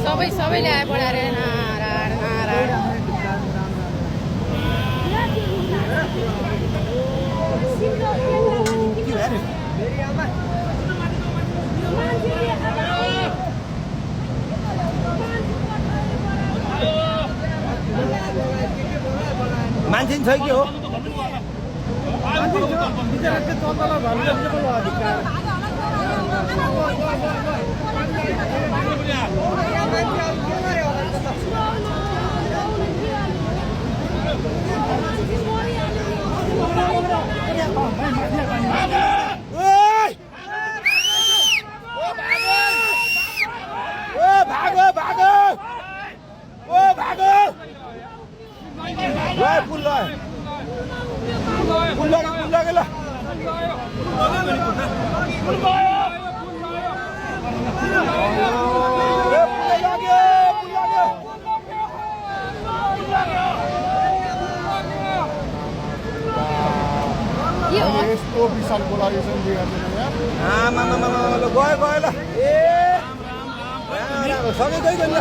सबैले आए बढाएर नारायण नारायण मान्छे छ कि हो यस्तो विशाल पोलराइजेसन दिइहाल्दैन यार ल गयो ल ए सबै गइगयो ल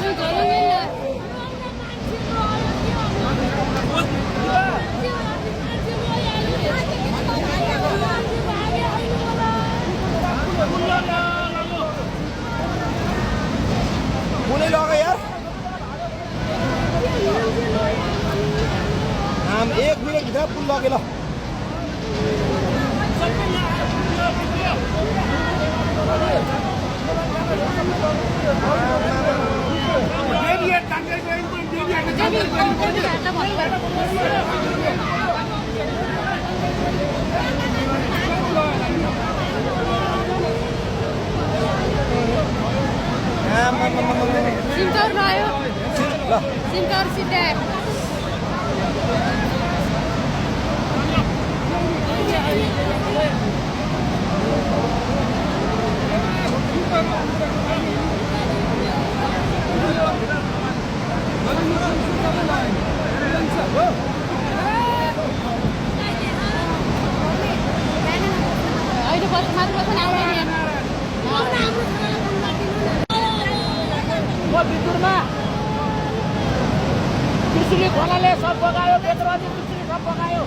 कुनै लग्यो यार आम 1 मिनट भित्र पुल लग्यो ल सिमटौर रह्यो सिमटौर सिधै अहिले बसमा भितुरमा कृषिले खोलाले सब बगायो बेतराजी कृषिले सब बगायो